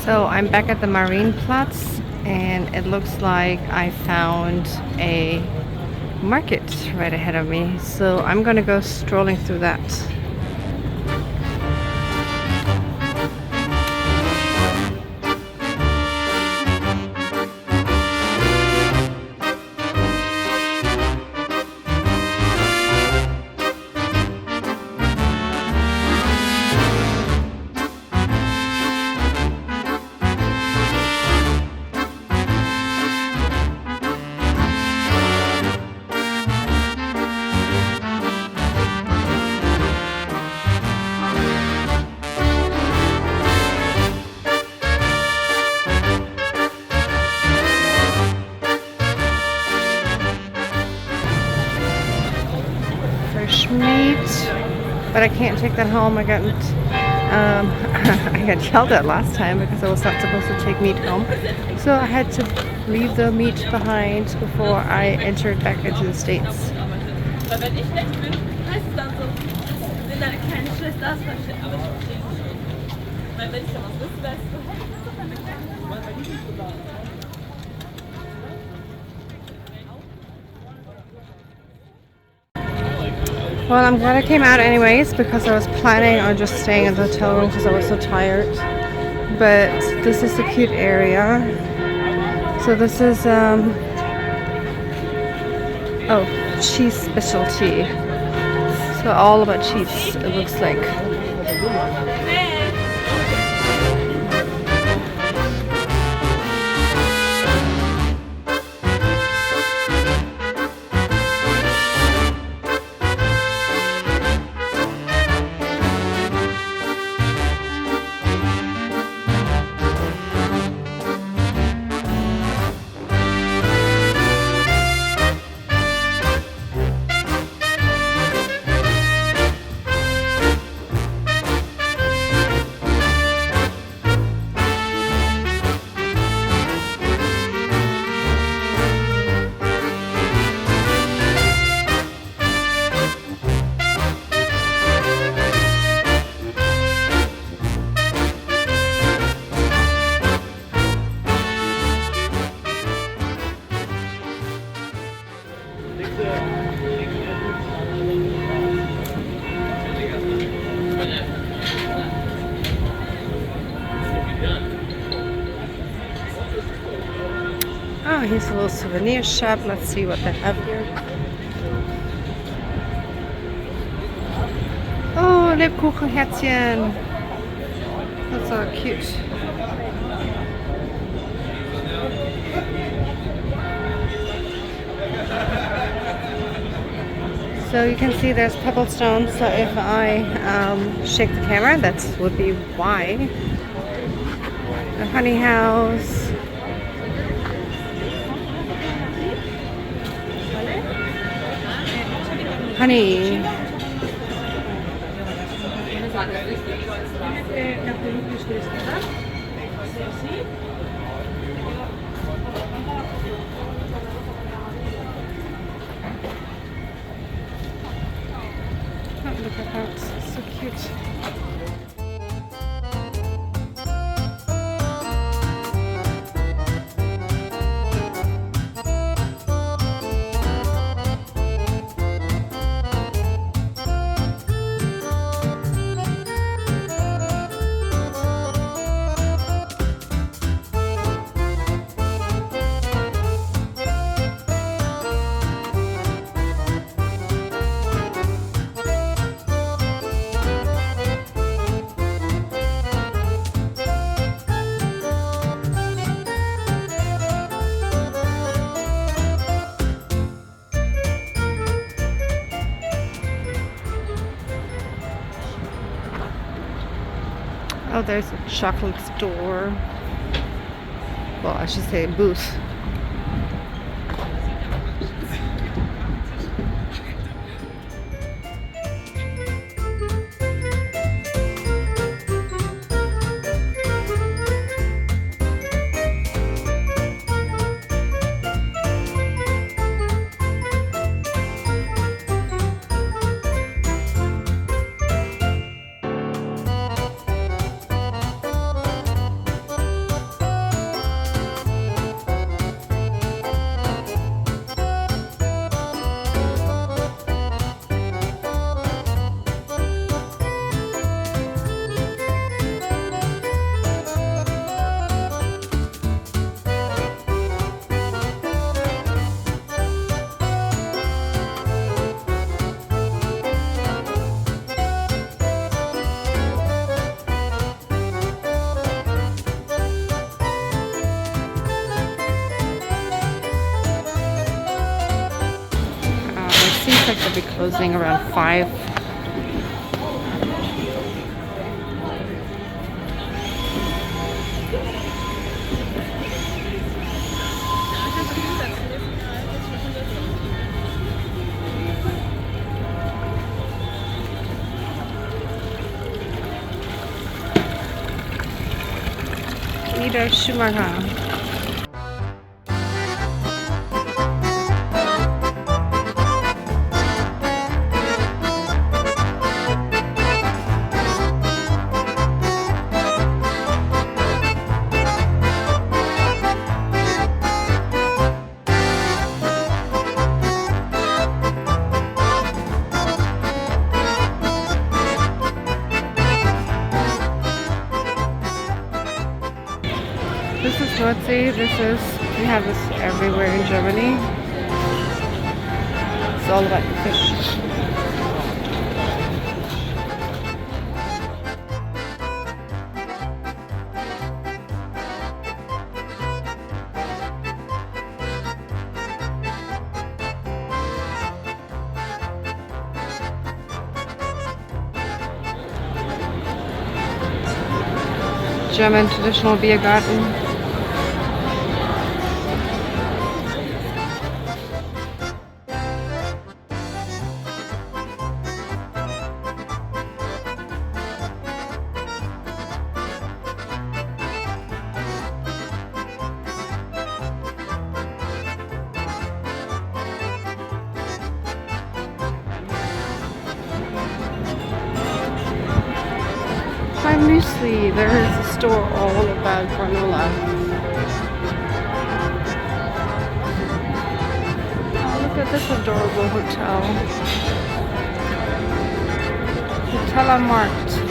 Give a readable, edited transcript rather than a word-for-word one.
So I'm back at the Marienplatz, and it looks like I found a market right ahead of me. So I'm gonna go strolling through that. Fresh meat, but I can't take that home. I got I got yelled at last time because I was not supposed to take meat home, so I had to leave the meat behind before I entered back into the States. Well, I'm glad I came out anyways because I was planning on just staying in the hotel room because I was so tired. But this is a cute area. So this is cheese specialty. So all about cheese, it looks like. Oh, here's a little souvenir shop. Let's see what they have here. Oh, Lebkuchenherzchen. That's so cute. So you can see there's pebble stones. So if I shake the camera, that would be why. The honey house. Honey. Oh, look at that. It's so cute. Oh, there's a chocolate store. Well, I should say a booth. be closing around 5. Wieder Schumacher. This is Nordsee. We have this everywhere in Germany. It's all about fish. German traditional beer garden. My muesli. There is a store all about granola. Oh, look at this adorable hotel. Markt.